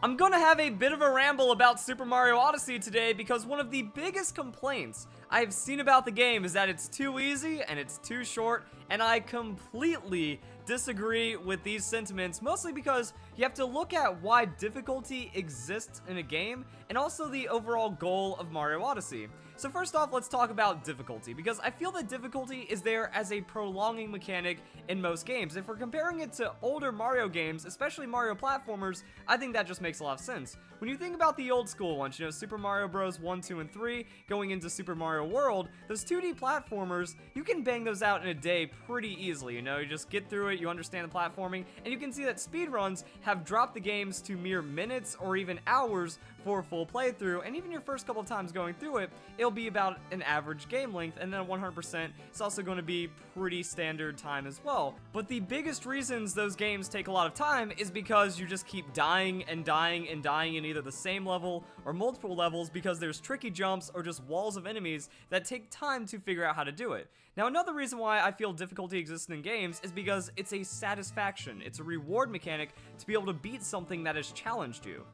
I'm gonna have a bit of a ramble about Super Mario Odyssey today because one of the biggest complaints I've seen about the game is that it's too easy and it's too short, and I completely disagree with these sentiments, mostly because you have to look at why difficulty exists in a game and also the overall goal of Mario Odyssey. So first off, let's talk about difficulty, because I feel that difficulty is there as a prolonging mechanic in most games. If we're comparing it to older Mario games, especially Mario platformers, I think that just makes a lot of sense. When you think about the old school ones, Super Mario Bros. 1, 2, and 3, going into Super Mario World, those 2D platformers, you can bang those out in a day pretty easily, you just get through it, you understand the platforming, and you can see that speedruns have dropped the games to mere minutes or even hours for a full playthrough, and even your first couple of times going through it, it'll be about an average game length, and then 100% it's also going to be pretty standard time as well. But the biggest reasons those games take a lot of time is because you just keep dying and dying and dying in either the same level or multiple levels because there's tricky jumps or just walls of enemies that take time to figure out how to do it. Now, another reason why I feel difficulty exists in games is because it's a satisfaction. It's a reward mechanic to be able to beat something that has challenged you.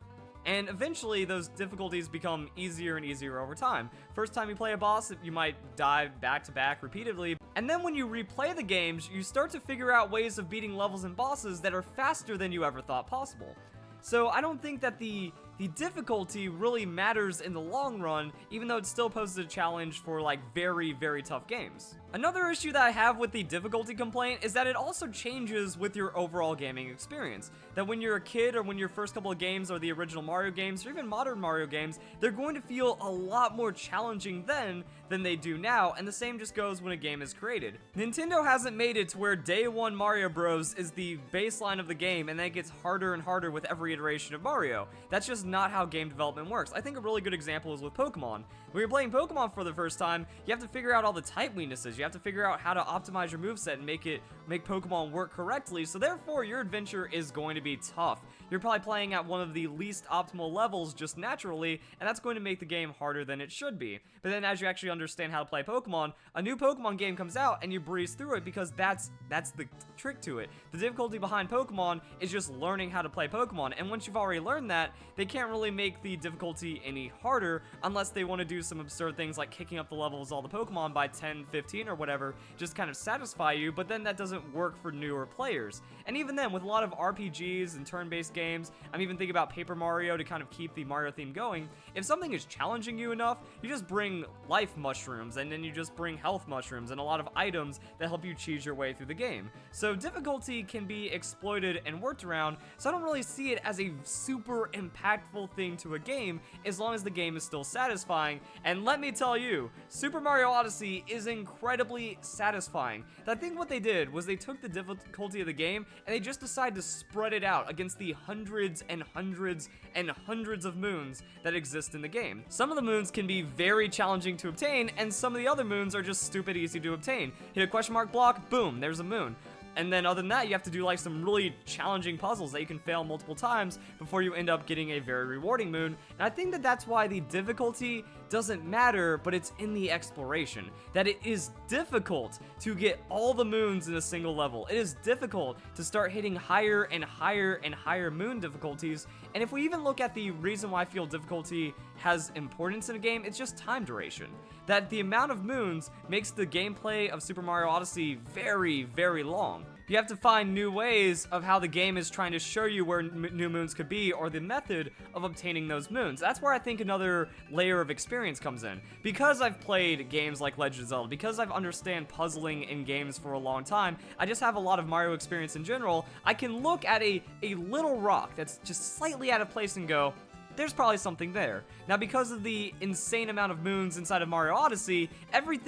And eventually, those difficulties become easier and easier over time. First time you play a boss, you might die back to back repeatedly. And then when you replay the games, you start to figure out ways of beating levels and bosses that are faster than you ever thought possible. So I don't think that the difficulty really matters in the long run, even though it still poses a challenge for very, very tough games. Another issue that I have with the difficulty complaint is that it also changes with your overall gaming experience. That when you're a kid or when your first couple of games are the original Mario games or even modern Mario games, they're going to feel a lot more challenging then than they do now, and the same just goes when a game is created. Nintendo hasn't made it to where day one Mario Bros is the baseline of the game and then it gets harder and harder with every iteration of Mario. That's just not how game development works. I think a really good example is with Pokemon. When you're playing Pokemon for the first time, you have to figure out all the type weaknesses. You have to figure out how to optimize your moveset and make Pokemon work correctly, so therefore your adventure is going to be tough. You're probably playing at one of the least optimal levels just naturally, and that's going to make the game harder than it should be. But then as you actually understand how to play Pokemon, a new Pokemon game comes out and you breeze through it because that's the trick to it. The difficulty behind Pokemon is just learning how to play Pokemon, and once you've already learned that, they can't really make the difficulty any harder unless they want to do some absurd things like kicking up the levels of all the Pokemon by 10, 15 or whatever, just kind of satisfy you, but then that doesn't work for newer players. And even then, with a lot of RPGs and turn-based games, I'm even thinking about Paper Mario to kind of keep the Mario theme going, if something is challenging you enough, you just bring life mushrooms, and then you just bring health mushrooms and a lot of items that help you cheese your way through the game. So difficulty can be exploited and worked around, so I don't really see it as a super impactful thing to a game as long as the game is still satisfying. And let me tell you, Super Mario Odyssey is incredibly satisfying. I think what they did was they took the difficulty of the game and they just decided to spread it out against the hundreds and hundreds and hundreds of moons that exist in the game. Some of the moons can be very challenging to obtain, and some of the other moons are just stupid easy to obtain. Hit a question mark block, boom, there's a moon. And then other than that, you have to do some really challenging puzzles that you can fail multiple times before you end up getting a very rewarding moon. And I think that that's why the difficulty doesn't matter, but it's in the exploration. That it is difficult to get all the moons in a single level. It is difficult to start hitting higher and higher and higher moon difficulties. And if we even look at the reason why I feel difficulty has importance in a game, it's just time duration. That the amount of moons makes the gameplay of Super Mario Odyssey very, very long. You have to find new ways of how the game is trying to show you where new moons could be, or the method of obtaining those moons. That's where I think another layer of experience comes in. Because I've played games like Legend of Zelda, because I've understand puzzling in games for a long time, I just have a lot of Mario experience in general. I can look at a little rock that's just slightly out of place and go, there's probably something there. Now, because of the insane amount of moons inside of Mario Odyssey, every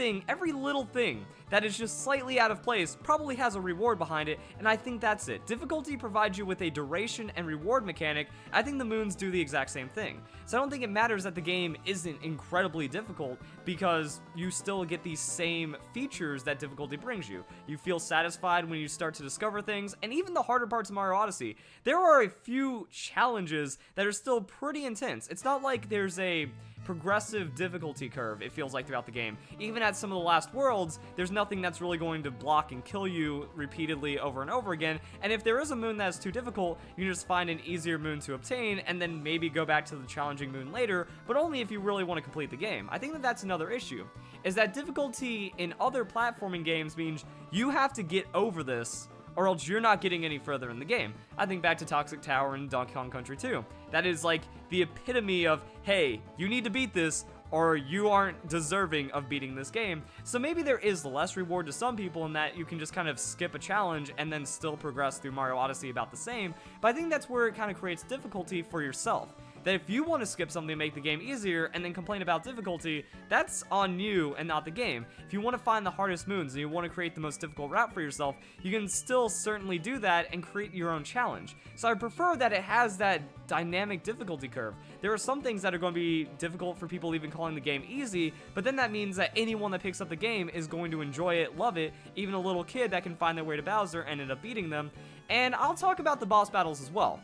little thing that is just slightly out of place probably has a reward behind it, and I think that's it. Difficulty provides you with a duration and reward mechanic. I think the moons do the exact same thing. So I don't think it matters that the game isn't incredibly difficult, because you still get these same features that difficulty brings you. You feel satisfied when you start to discover things, and even the harder parts of Mario Odyssey, there are a few challenges that are still pretty intense. It's not like there's a progressive difficulty curve, it feels like, throughout the game. Even at some of the last worlds, there's nothing that's really going to block and kill you repeatedly over and over again. And if there is a moon that's too difficult, you can just find an easier moon to obtain and then maybe go back to the challenging moon later, but only if you really want to complete the game. I think that that's another issue, is that difficulty in other platforming games means you have to get over this or else you're not getting any further in the game. I think back to Toxic Tower and Donkey Kong Country 2. That is like the epitome of, hey, you need to beat this or you aren't deserving of beating this game. So maybe there is less reward to some people in that you can just kind of skip a challenge and then still progress through Mario Odyssey about the same, but I think that's where it kind of creates difficulty for yourself. That if you want to skip something to make the game easier and then complain about difficulty, that's on you and not the game. If you want to find the hardest moons and you want to create the most difficult route for yourself, you can still certainly do that and create your own challenge. So I prefer that it has that dynamic difficulty curve. There are some things that are going to be difficult for people even calling the game easy, but then that means that anyone that picks up the game is going to enjoy it, love it, even a little kid that can find their way to Bowser and end up beating them. And I'll talk about the boss battles as well.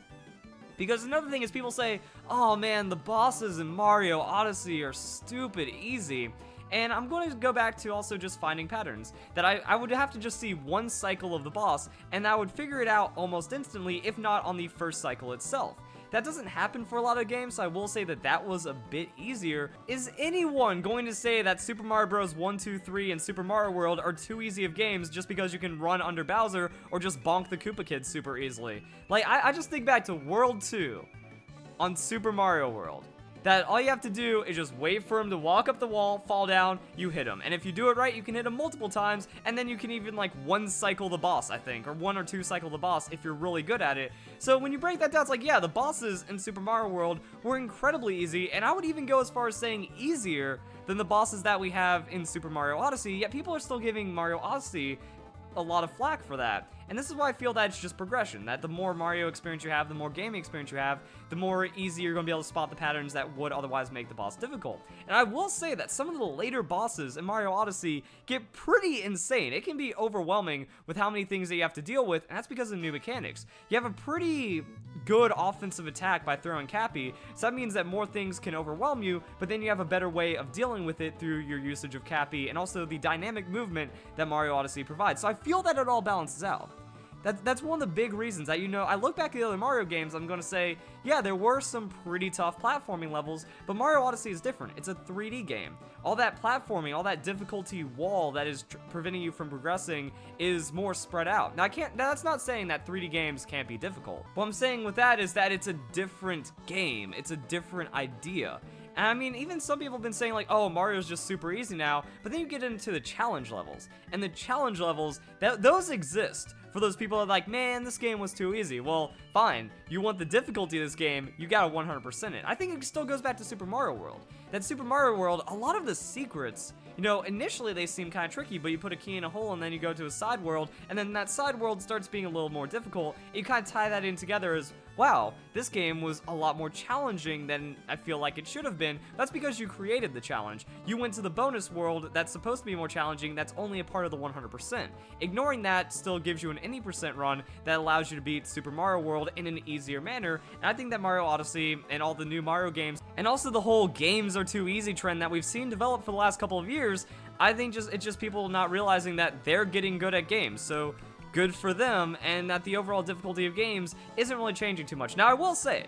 Because another thing is people say, oh man, the bosses in Mario Odyssey are stupid easy. And I'm going to go back to also just finding patterns. That I would have to just see one cycle of the boss, and I would figure it out almost instantly, if not on the first cycle itself. That doesn't happen for a lot of games, so I will say that that was a bit easier. Is anyone going to say that Super Mario Bros. 1, 2, 3, and Super Mario World are too easy of games just because you can run under Bowser or just bonk the Koopa Kids super easily? Like, I just think back to World 2 on Super Mario World. That all you have to do is just wait for him to walk up the wall, fall down, you hit him. And if you do it right, you can hit him multiple times, and then you can even like one cycle the boss, I think, or 1 or 2 cycle the boss if you're really good at it. So when you break that down, it's like, yeah, the bosses in Super Mario World were incredibly easy, and I would even go as far as saying easier than the bosses that we have in Super Mario Odyssey, yet people are still giving Mario Odyssey a lot of flack for that. And this is why I feel that it's just progression, that the more Mario experience you have, the more gaming experience you have, the more easy you're going to be able to spot the patterns that would otherwise make the boss difficult. And I will say that some of the later bosses in Mario Odyssey get pretty insane. It can be overwhelming with how many things that you have to deal with, and that's because of new mechanics. You have a pretty good offensive attack by throwing Cappy, so that means that more things can overwhelm you, but then you have a better way of dealing with it through your usage of Cappy and also the dynamic movement that Mario Odyssey provides. So I feel that it all balances out. That's one of the big reasons that, you know, I look back at the other Mario games, I'm going to say, yeah, there were some pretty tough platforming levels, but Mario Odyssey is different. It's a 3D game. All that platforming, all that difficulty wall that is preventing you from progressing is more spread out. Now, that's not saying that 3D games can't be difficult. What I'm saying with that is that it's a different game. It's a different idea. And I mean, even some people have been saying like, oh, Mario's just super easy now, but then you get into the challenge levels. And the challenge levels, those exist for those people that are like, man, this game was too easy. Well, fine, you want the difficulty of this game, you gotta 100% it. I think it still goes back to Super Mario World. That Super Mario World, a lot of the secrets, you know, initially they seem kind of tricky, but you put a key in a hole and then you go to a side world, and then that side world starts being a little more difficult. You kind of tie that in together as, wow, this game was a lot more challenging than I feel like it should have been. That's because you created the challenge. You went to the bonus world that's supposed to be more challenging, that's only a part of the 100%. Ignoring that still gives you an any percent run that allows you to beat Super Mario World in an easier manner, and I think that Mario Odyssey and all the new Mario games, and also the whole games are too easy trend that we've seen develop for the last couple of years, I think it's just people not realizing that they're getting good at games. So good for them, and that the overall difficulty of games isn't really changing too much. Now, I will say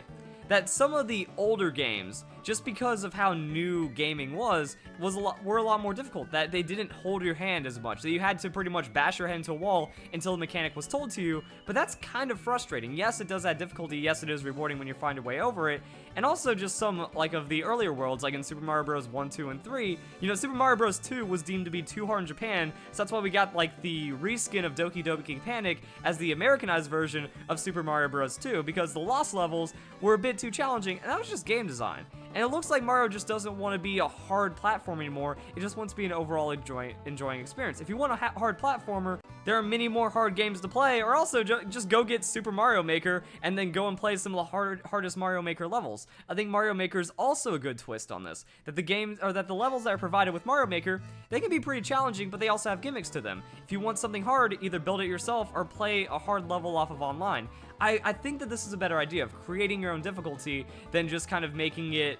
that some of the older games, just because of how new gaming were a lot more difficult. That they didn't hold your hand as much. That you had to pretty much bash your head into a wall until the mechanic was told to you. But that's kind of frustrating. Yes, it does add difficulty. Yes, it is rewarding when you find a way over it. And also just some like of the earlier worlds, like in Super Mario Bros. 1, 2, and 3. You know, Super Mario Bros. 2 was deemed to be too hard in Japan, so that's why we got like the reskin of Doki Doki Panic as the Americanized version of Super Mario Bros. 2, because the lost levels were a bit too challenging, and that was just game design. And it looks like Mario just doesn't want to be a hard platform anymore, it just wants to be an overall enjoying experience. If you want a hard platformer, there are many more hard games to play, or also just go get Super Mario Maker and then go and play some of the hardest Mario Maker levels. I think Mario Maker is also a good twist on this, that the levels that are provided with Mario Maker, they can be pretty challenging, but they also have gimmicks to them. If you want something hard, either build it yourself or play a hard level off of online. I think that this is a better idea of creating your own difficulty than just kind of making it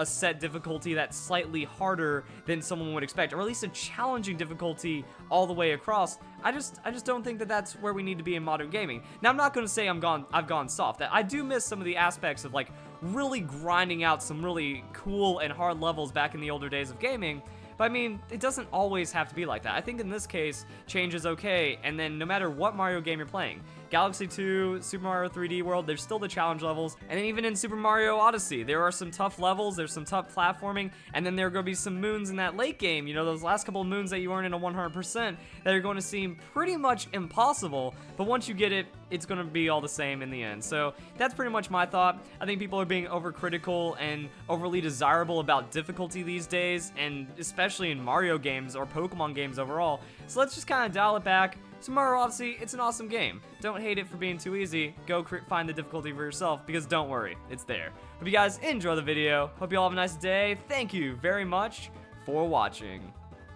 a set difficulty that's slightly harder than someone would expect, or at least a challenging difficulty all the way across. I just don't think that that's where we need to be in modern gaming. Now, I'm not going to say I've gone soft. I do miss some of the aspects of like really grinding out some really cool and hard levels back in the older days of gaming. But I mean, it doesn't always have to be like that. I think in this case, change is okay, and then no matter what Mario game you're playing, Galaxy 2, Super Mario 3D World, there's still the challenge levels, and then even in Super Mario Odyssey, there are some tough levels, there's some tough platforming, and then there are going to be some moons in that late game, you know, those last couple of moons that you earn in a 100% that are going to seem pretty much impossible, but once you get it, it's going to be all the same in the end. So that's pretty much my thought. I think people are being overcritical and overly desirable about difficulty these days, and especially in Mario games or Pokemon games overall. So let's just kind of dial it back. Super Mario Odyssey, it's an awesome game. Don't hate it for being too easy. Go find the difficulty for yourself, because don't worry, it's there. Hope you guys enjoy the video. Hope you all have a nice day. Thank you very much for watching.